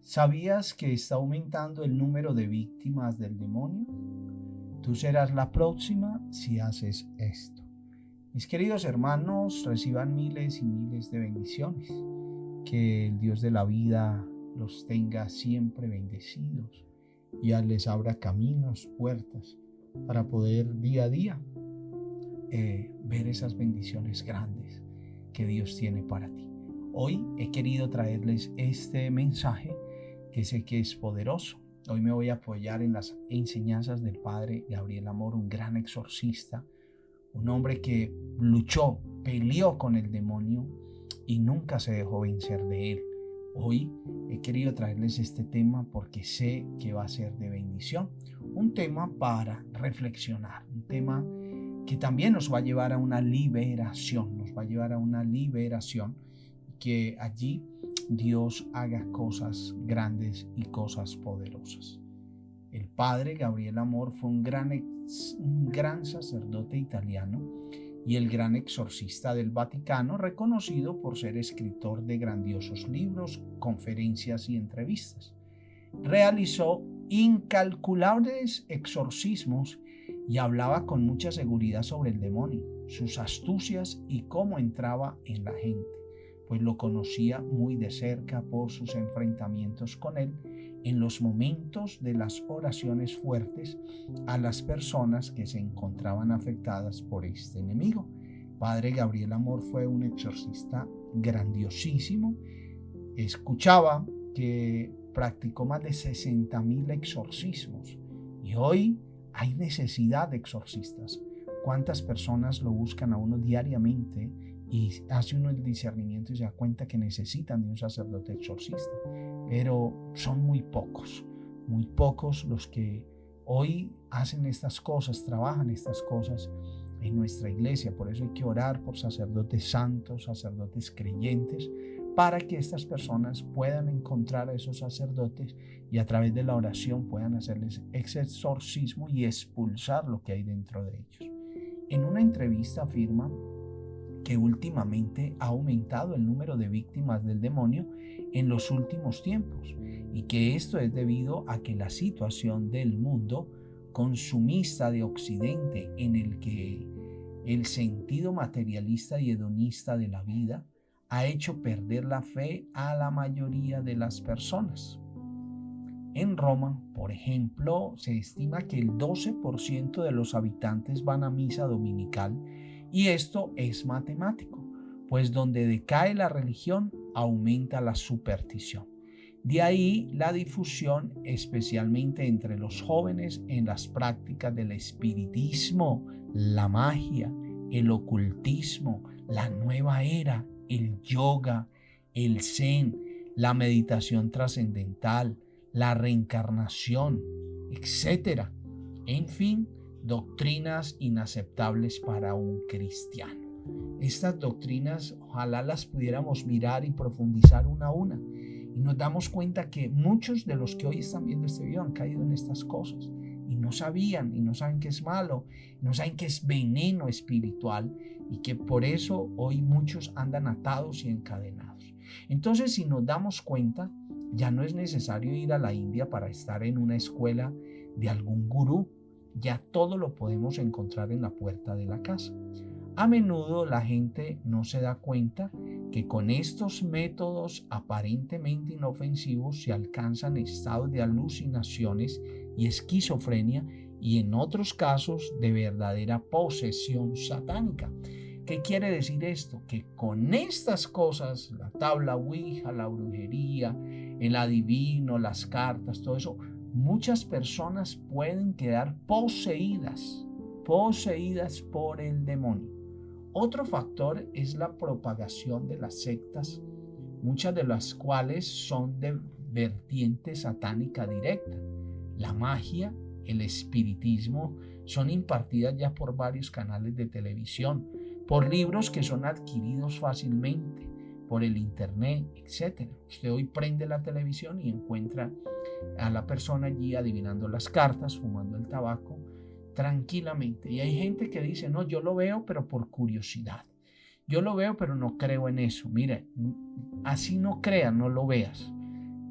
¿Sabías que está aumentando el número de víctimas del demonio? Tú serás la próxima si haces esto. Mis queridos hermanos, reciban miles y miles de bendiciones. Que el Dios de la vida los tenga siempre bendecidos y les abra caminos, puertas para poder día a día ver esas bendiciones grandes que Dios tiene para ti. Hoy he querido traerles este mensaje que sé que es poderoso. Hoy me voy a apoyar en las enseñanzas del padre Gabriel Amor, un gran exorcista, un hombre que luchó, peleó con el demonio y nunca se dejó vencer de él. Hoy he querido traerles este tema porque sé que va a ser de bendición, un tema para reflexionar, un tema que también nos va a llevar a una liberación, que allí Dios haga cosas grandes y cosas poderosas. El padre Gabriel Amor fue un gran sacerdote italiano y el gran exorcista del Vaticano, reconocido por ser escritor de grandiosos libros, conferencias y entrevistas. Realizó incalculables exorcismos y hablaba con mucha seguridad sobre el demonio, sus astucias y cómo entraba en la gente, pues lo conocía muy de cerca por sus enfrentamientos con él en los momentos de las oraciones fuertes a las personas que se encontraban afectadas por este enemigo. Padre Gabriel Amor fue un exorcista grandiosísimo. Escuchaba que practicó más de 60,000 exorcismos y hoy hay necesidad de exorcistas. ¿Cuántas personas lo buscan a uno diariamente y hace uno el discernimiento y se da cuenta que necesitan de un sacerdote exorcista? Pero son muy pocos los que hoy hacen estas cosas, trabajan estas cosas en nuestra iglesia. Por eso hay que orar por sacerdotes santos, sacerdotes creyentes, para que estas personas puedan encontrar a esos sacerdotes y a través de la oración puedan hacerles exorcismo y expulsar lo que hay dentro de ellos. En una entrevista afirma que últimamente ha aumentado el número de víctimas del demonio en los últimos tiempos y que esto es debido a que la situación del mundo consumista de Occidente, en el que el sentido materialista y hedonista de la vida ha hecho perder la fe a la mayoría de las personas. En Roma, por ejemplo, se estima que el 12% de los habitantes van a misa dominical, y esto es matemático, pues donde decae la religión, aumenta la superstición. De ahí la difusión, especialmente entre los jóvenes, en las prácticas del espiritismo, la magia, el ocultismo, la nueva era, el yoga, el zen, la meditación trascendental, la reencarnación, etc. En fin, doctrinas inaceptables para un cristiano. Estas doctrinas ojalá las pudiéramos mirar y profundizar una a una, y nos damos cuenta que muchos de los que hoy están viendo este video han caído en estas cosas y no sabían, y no saben que es malo, no saben que es veneno espiritual, y que por eso hoy muchos andan atados y encadenados. Entonces, si nos damos cuenta, ya no es necesario ir a la India para estar en una escuela de algún gurú. Ya todo lo podemos encontrar en la puerta de la casa. A menudo la gente no se da cuenta que con estos métodos aparentemente inofensivos se alcanzan estados de alucinaciones y esquizofrenia, y en otros casos de verdadera posesión satánica. ¿Qué quiere decir esto? Que con estas cosas, la tabla Ouija, la brujería, el adivino, las cartas, todo eso, muchas personas pueden quedar poseídas por el demonio. Otro factor es la propagación de las sectas, muchas de las cuales son de vertiente satánica directa. La magia, el espiritismo son impartidas ya por varios canales de televisión, por libros que son adquiridos fácilmente, por el internet, etc. Usted hoy prende la televisión y encuentra a la persona allí adivinando las cartas, fumando el tabaco tranquilamente. Y hay gente que dice, no, yo lo veo pero por curiosidad. Yo lo veo pero no creo en eso. Mire, así no creas, no lo veas.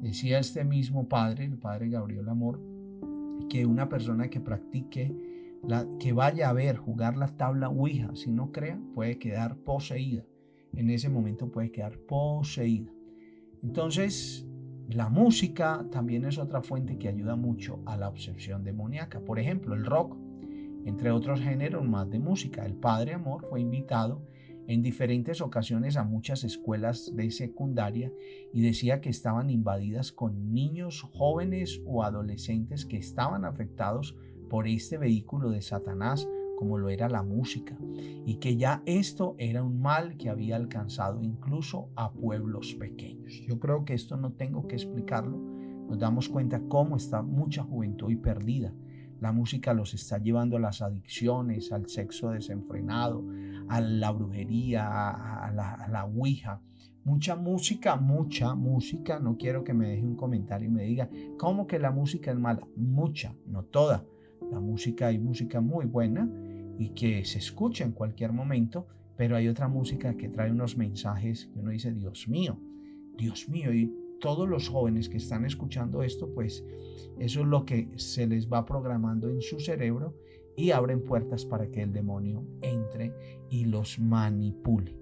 Decía este mismo padre, el padre Gabriel Amor, que una persona que practique, que vaya a ver jugar la tabla Ouija, si no crea, puede quedar poseída. En ese momento puede quedar poseída. Entonces, la música también es otra fuente que ayuda mucho a la obsesión demoníaca. Por ejemplo, el rock, entre otros géneros más de música. El padre Amor fue invitado en diferentes ocasiones a muchas escuelas de secundaria y decía que estaban invadidas con niños jóvenes o adolescentes que estaban afectados por este vehículo de Satanás, como lo era la música, y que ya esto era un mal que había alcanzado incluso a pueblos pequeños. Yo creo que esto no tengo que explicarlo, nos damos cuenta cómo está mucha juventud hoy perdida. La música los está llevando a las adicciones, al sexo desenfrenado, a la brujería, a la ouija. Mucha música, no quiero que me deje un comentario y me diga, ¿cómo que la música es mala? Mucha, no toda. La música, hay música muy buena y que se escucha en cualquier momento, pero hay otra música que trae unos mensajes que uno dice, Dios mío, y todos los jóvenes que están escuchando esto, pues eso es lo que se les va programando en su cerebro y abren puertas para que el demonio entre y los manipule.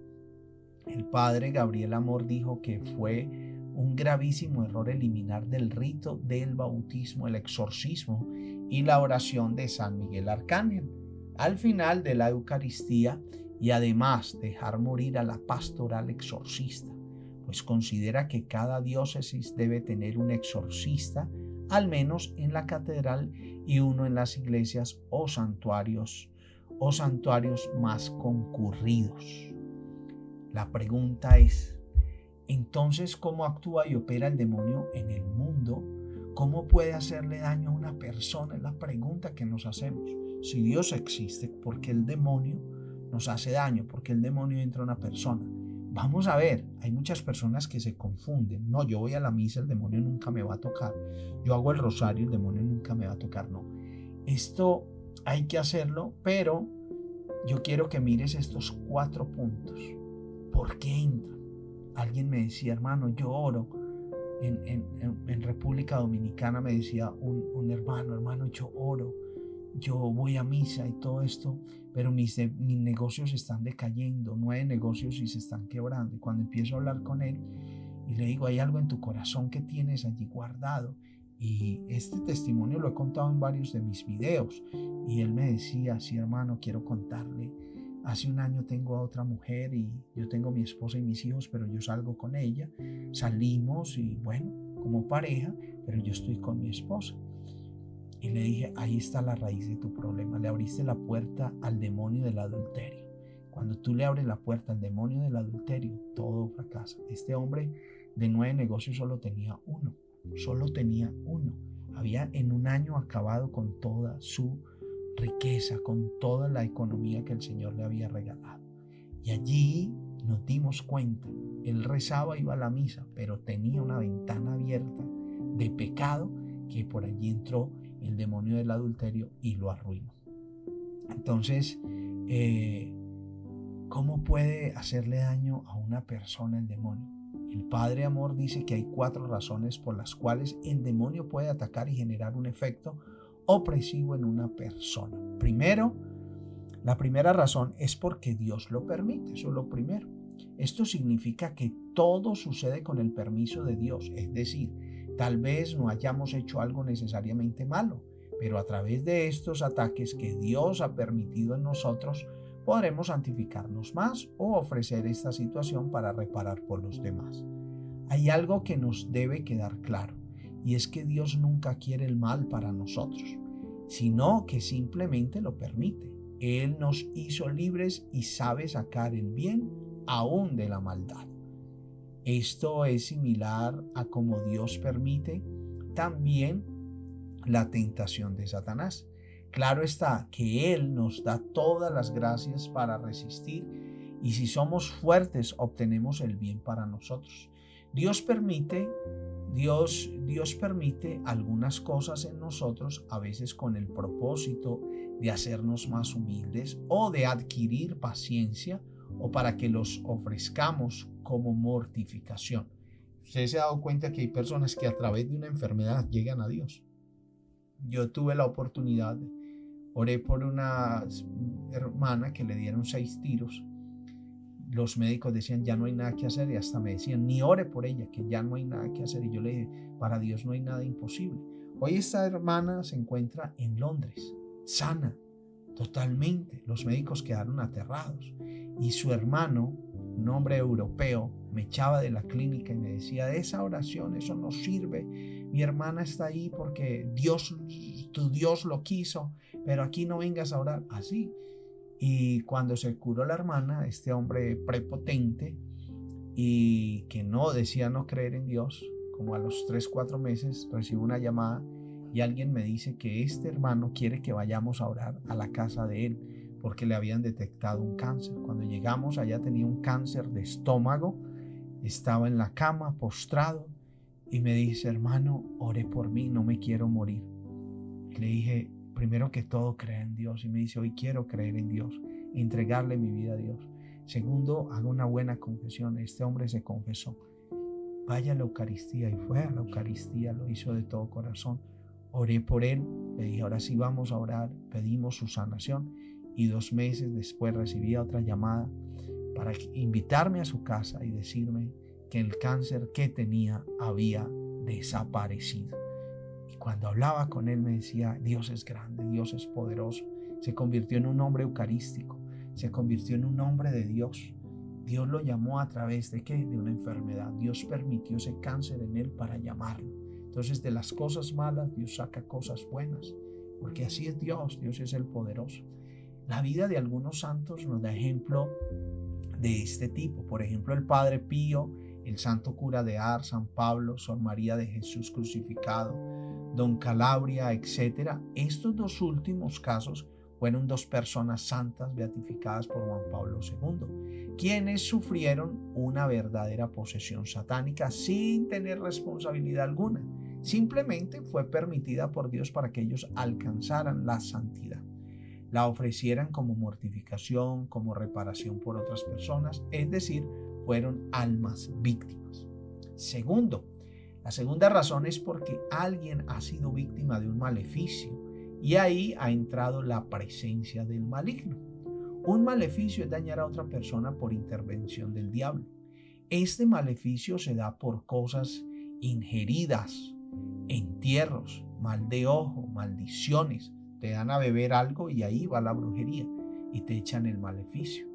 El padre Gabriel Amor dijo que fue un gravísimo error eliminar del rito del bautismo el exorcismo y la oración de San Miguel Arcángel al final de la Eucaristía, y además dejar morir a la pastoral exorcista, pues considera que cada diócesis debe tener un exorcista, al menos en la catedral, y uno en las iglesias o santuarios más concurridos. La pregunta es, entonces, ¿cómo actúa y opera el demonio en el mundo? ¿Cómo puede hacerle daño a una persona? Es la pregunta que nos hacemos. Si Dios existe, ¿por qué el demonio nos hace daño? ¿Por qué el demonio entra a una persona? Vamos a ver, hay muchas personas que se confunden. No, yo voy a la misa, el demonio nunca me va a tocar. Yo hago el rosario, el demonio nunca me va a tocar. No, esto hay que hacerlo, pero yo quiero que mires estos 4 puntos. ¿Por qué entra? Alguien me decía, hermano, yo oro. En República Dominicana me decía un hermano, yo oro, yo voy a misa y todo esto, pero mis negocios están decayendo, 9 negocios y se están quebrando. Y cuando empiezo a hablar con él y le digo, hay algo en tu corazón que tienes allí guardado. Y este testimonio lo he contado en varios de mis videos. Y él me decía, sí, hermano, quiero contarle. Hace un año tengo a otra mujer y yo tengo a mi esposa y mis hijos, pero yo salgo con ella. Salimos y bueno, como pareja, pero yo estoy con mi esposa. Y le dije, ahí está la raíz de tu problema. Le abriste la puerta al demonio del adulterio. Cuando tú le abres la puerta al demonio del adulterio, todo fracasa. Este hombre de 9 negocios solo tenía uno. Había en un año acabado con toda su riqueza, con toda la economía que el Señor le había regalado. Y allí nos dimos cuenta, él rezaba, iba a la misa, pero tenía una ventana abierta de pecado, que por allí entró el demonio del adulterio y lo arruinó. Entonces, ¿cómo puede hacerle daño a una persona el demonio? El Padre Amor dice que hay 4 razones por las cuales el demonio puede atacar y generar un efecto opresivo en una persona. Primero, la primera razón es porque Dios lo permite, eso es lo primero. Esto significa que todo sucede con el permiso de Dios, es decir, tal vez no hayamos hecho algo necesariamente malo, pero a través de estos ataques que Dios ha permitido en nosotros, podremos santificarnos más o ofrecer esta situación para reparar por los demás. Hay algo que nos debe quedar claro, y es que Dios nunca quiere el mal para nosotros, sino que simplemente lo permite. Él nos hizo libres y sabe sacar el bien aún de la maldad. Esto es similar a como Dios permite también la tentación de Satanás. Claro está que Él nos da todas las gracias para resistir, y si somos fuertes obtenemos el bien para nosotros. Dios permite algunas cosas en nosotros, a veces con el propósito de hacernos más humildes o de adquirir paciencia, o para que los ofrezcamos como mortificación. Usted se ha dado cuenta que hay personas que a través de una enfermedad llegan a Dios. Yo tuve la oportunidad, oré por una hermana que le dieron 6 tiros. Los médicos decían, ya no hay nada que hacer, y hasta me decían, ni ore por ella, que ya no hay nada que hacer. Y yo le dije, para Dios no hay nada imposible. Hoy esta hermana se encuentra en Londres, sana, totalmente. Los médicos quedaron aterrados. Y su hermano, un hombre europeo, me echaba de la clínica y me decía, de esa oración, eso no sirve. Mi hermana está ahí porque tu Dios lo quiso, pero aquí no vengas a orar así. Y cuando se curó la hermana, este hombre prepotente y que no decía no creer en Dios, como a los 3-4 meses recibo una llamada y alguien me dice que este hermano quiere que vayamos a orar a la casa de él porque le habían detectado un cáncer. Cuando llegamos, allá tenía un cáncer de estómago, estaba en la cama postrado y me dice, hermano, ore por mí, no me quiero morir. Y le dije, primero que todo, crea en Dios. Y me dice, hoy quiero creer en Dios, entregarle mi vida a Dios. Segundo, haga una buena confesión. Este hombre se confesó. Vaya a la Eucaristía, y fue a la Eucaristía, lo hizo de todo corazón. Oré por él, le dije, ahora sí vamos a orar, pedimos su sanación. Y 2 meses después recibí otra llamada para invitarme a su casa y decirme que el cáncer que tenía había desaparecido. Y cuando hablaba con él me decía, Dios es grande, Dios es poderoso. Se convirtió en un hombre eucarístico, se convirtió en un hombre de Dios. Dios lo llamó a través de ¿qué? De una enfermedad. Dios permitió ese cáncer en él para llamarlo. Entonces de las cosas malas Dios saca cosas buenas, porque así es Dios, Dios es el poderoso. La vida de algunos santos nos da ejemplo de este tipo. Por ejemplo, el Padre Pío, el Santo Cura de Ars, San Pablo, Sor María de Jesús crucificado, Don Calabria, etc. Estos 2 últimos casos fueron 2 personas santas beatificadas por Juan Pablo II, quienes sufrieron una verdadera posesión satánica sin tener responsabilidad alguna. Simplemente fue permitida por Dios para que ellos alcanzaran la santidad. La ofrecieran como mortificación, como reparación por otras personas, es decir, fueron almas víctimas. Segundo, la segunda razón es porque alguien ha sido víctima de un maleficio y ahí ha entrado la presencia del maligno. Un maleficio es dañar a otra persona por intervención del diablo. Este maleficio se da por cosas ingeridas, entierros, mal de ojo, maldiciones. Te dan a beber algo y ahí va la brujería y te echan el maleficio.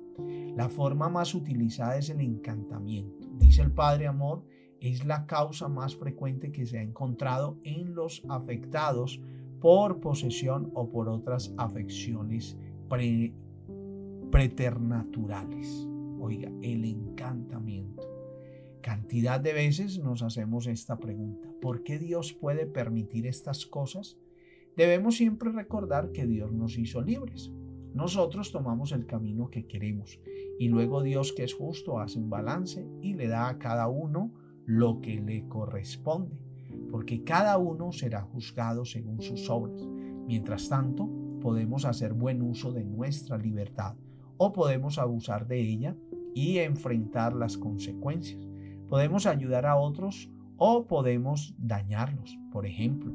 La forma más utilizada es el encantamiento. Dice el Padre Amor, es la causa más frecuente que se ha encontrado en los afectados por posesión o por otras afecciones preternaturales. Oiga, el encantamiento. Cantidad de veces nos hacemos esta pregunta: ¿por qué Dios puede permitir estas cosas? Debemos siempre recordar que Dios nos hizo libres. Nosotros tomamos el camino que queremos y luego Dios, que es justo, hace un balance y le da a cada uno lo que le corresponde, porque cada uno será juzgado según sus obras. Mientras tanto, podemos hacer buen uso de nuestra libertad o podemos abusar de ella y enfrentar las consecuencias. Podemos ayudar a otros o podemos dañarlos. Por ejemplo,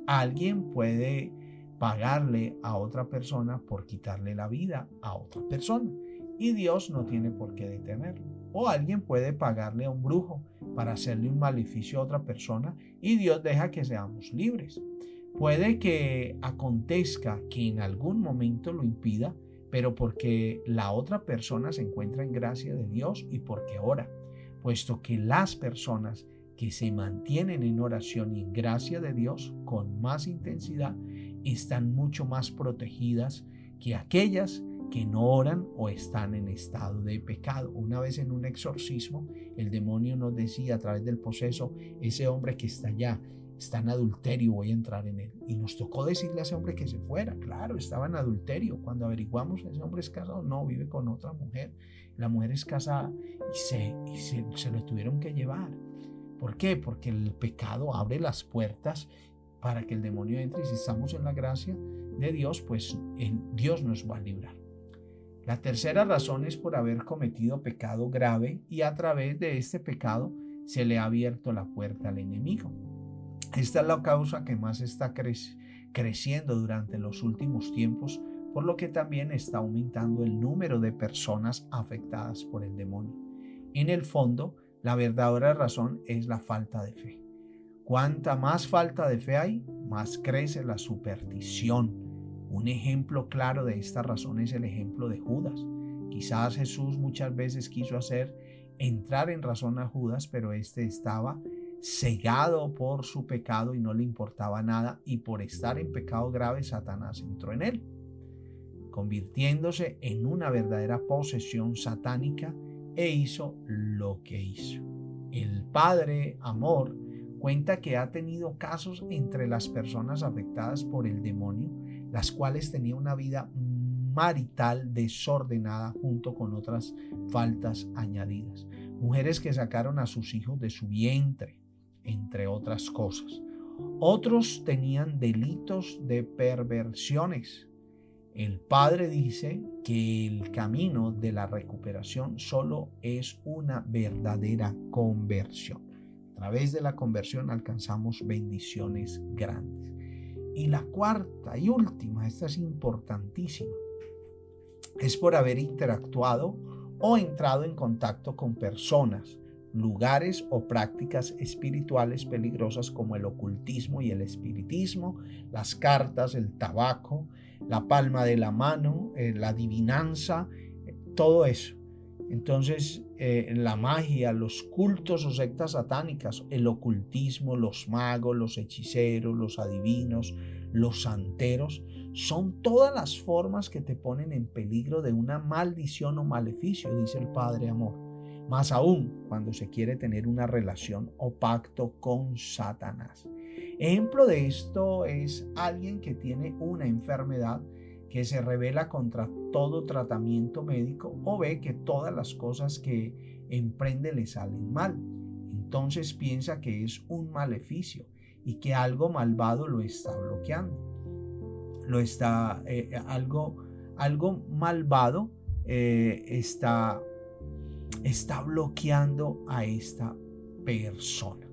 alguien puede pagarle a otra persona por quitarle la vida a otra persona y Dios no tiene por qué detenerlo. O alguien puede pagarle a un brujo para hacerle un maleficio a otra persona y Dios deja que seamos libres. Puede que acontezca que en algún momento lo impida, pero porque la otra persona se encuentra en gracia de Dios y porque ora, puesto que las personas que se mantienen en oración y en gracia de Dios con más intensidad están mucho más protegidas que aquellas que no oran o están en estado de pecado. Una vez en un exorcismo, el demonio nos decía a través del poseso: ese hombre que está allá está en adulterio, voy a entrar en él. Y nos tocó decirle a ese hombre que se fuera. Claro, estaba en adulterio. Cuando averiguamos, ese hombre es casado, no, vive con otra mujer. La mujer es casada y se lo tuvieron que llevar. ¿Por qué? Porque el pecado abre las puertas para que el demonio entre, y si estamos en la gracia de Dios, pues Dios nos va a librar. La tercera razón es por haber cometido pecado grave y a través de este pecado se le ha abierto la puerta al enemigo. Esta es la causa que más está creciendo durante los últimos tiempos, por lo que también está aumentando el número de personas afectadas por el demonio. En el fondo, la verdadera razón es la falta de fe. Cuanta más falta de fe hay, más crece la superstición. Un ejemplo claro de esta razón es el ejemplo de Judas. Quizás Jesús muchas veces quiso entrar en razón a Judas, pero este estaba cegado por su pecado y no le importaba nada, y por estar en pecado grave Satanás entró en él, convirtiéndose en una verdadera posesión satánica, e hizo lo que hizo. El padre Amor cuenta que ha tenido casos entre las personas afectadas por el demonio, las cuales tenían una vida marital desordenada junto con otras faltas añadidas. Mujeres que sacaron a sus hijos de su vientre, entre otras cosas. Otros tenían delitos de perversiones. El padre dice que el camino de la recuperación solo es una verdadera conversión. A través de la conversión alcanzamos bendiciones grandes. Y la cuarta y última, esta es importantísima, es por haber interactuado o entrado en contacto con personas, lugares o prácticas espirituales peligrosas como el ocultismo y el espiritismo, las cartas, el tabaco, la palma de la mano, la adivinanza, todo eso. Entonces, la magia, los cultos o sectas satánicas, el ocultismo, los magos, los hechiceros, los adivinos, los santeros, son todas las formas que te ponen en peligro de una maldición o maleficio, dice el Padre Amor. Más aún cuando se quiere tener una relación o pacto con Satanás. Ejemplo de esto es alguien que tiene una enfermedad que se rebela contra todo tratamiento médico o ve que todas las cosas que emprende le salen mal. Entonces piensa que es un maleficio y que algo malvado lo está bloqueando. Algo malvado está bloqueando a esta persona.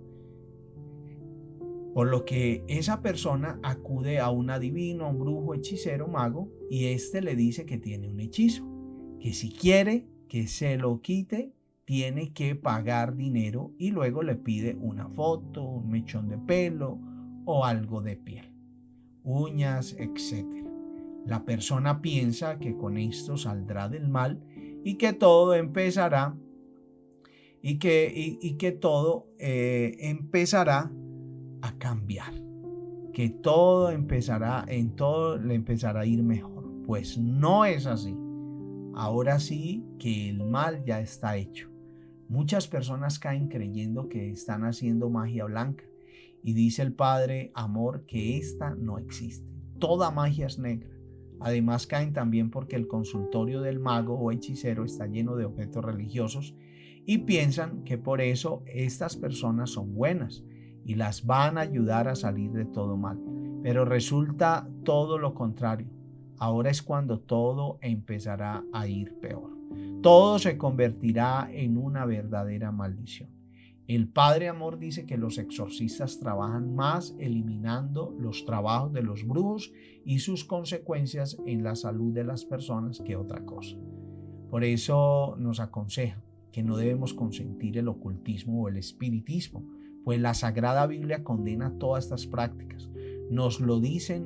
Por lo que esa persona acude a un adivino, un brujo, hechicero, mago, y este le dice que tiene un hechizo, que si quiere que se lo quite, tiene que pagar dinero, y luego le pide una foto, un mechón de pelo o algo de piel, uñas, etc. La persona piensa que con esto saldrá del mal y que todo empezará empezará a cambiar, que todo le empezará a ir mejor. Pues no es así. Ahora sí que el mal ya está hecho. Muchas personas caen creyendo que están haciendo magia blanca, y dice el Padre Amor que esta no existe. Toda magia es negra. Además caen también porque el consultorio del mago o hechicero está lleno de objetos religiosos y piensan que por eso estas personas son buenas y las van a ayudar a salir de todo mal. Pero resulta todo lo contrario. Ahora es cuando todo empezará a ir peor. Todo se convertirá en una verdadera maldición. El Padre Amor dice que los exorcistas trabajan más eliminando los trabajos de los brujos y sus consecuencias en la salud de las personas que otra cosa. Por eso nos aconseja que no debemos consentir el ocultismo o el espiritismo, pues la Sagrada Biblia condena todas estas prácticas. Nos lo dice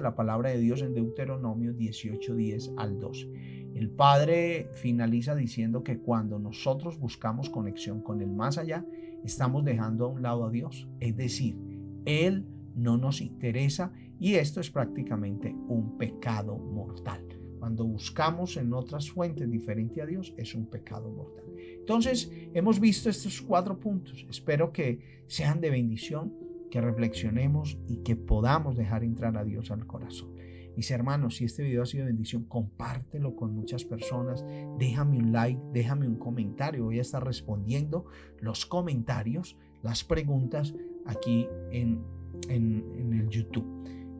la palabra de Dios en Deuteronomio 18:10 al 12. El Padre finaliza diciendo que cuando nosotros buscamos conexión con el más allá, estamos dejando a un lado a Dios. Es decir, Él no nos interesa, y esto es prácticamente un pecado mortal. Cuando buscamos en otras fuentes diferentes a Dios, es un pecado mortal. Entonces, hemos visto estos 4 puntos. Espero que sean de bendición, que reflexionemos y que podamos dejar entrar a Dios al corazón. Mis hermanos, si este video ha sido de bendición, compártelo con muchas personas. Déjame un like, déjame un comentario. Voy a estar respondiendo los comentarios, las preguntas aquí en el YouTube.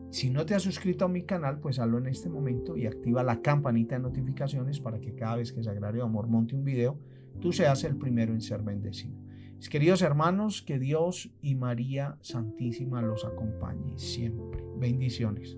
Si no te has suscrito a mi canal, pues hazlo en este momento y activa la campanita de notificaciones para que cada vez que Sagrario Amor monte un video, tú seas el primero en ser bendecido. Mis queridos hermanos, que Dios y María Santísima los acompañe siempre. Bendiciones.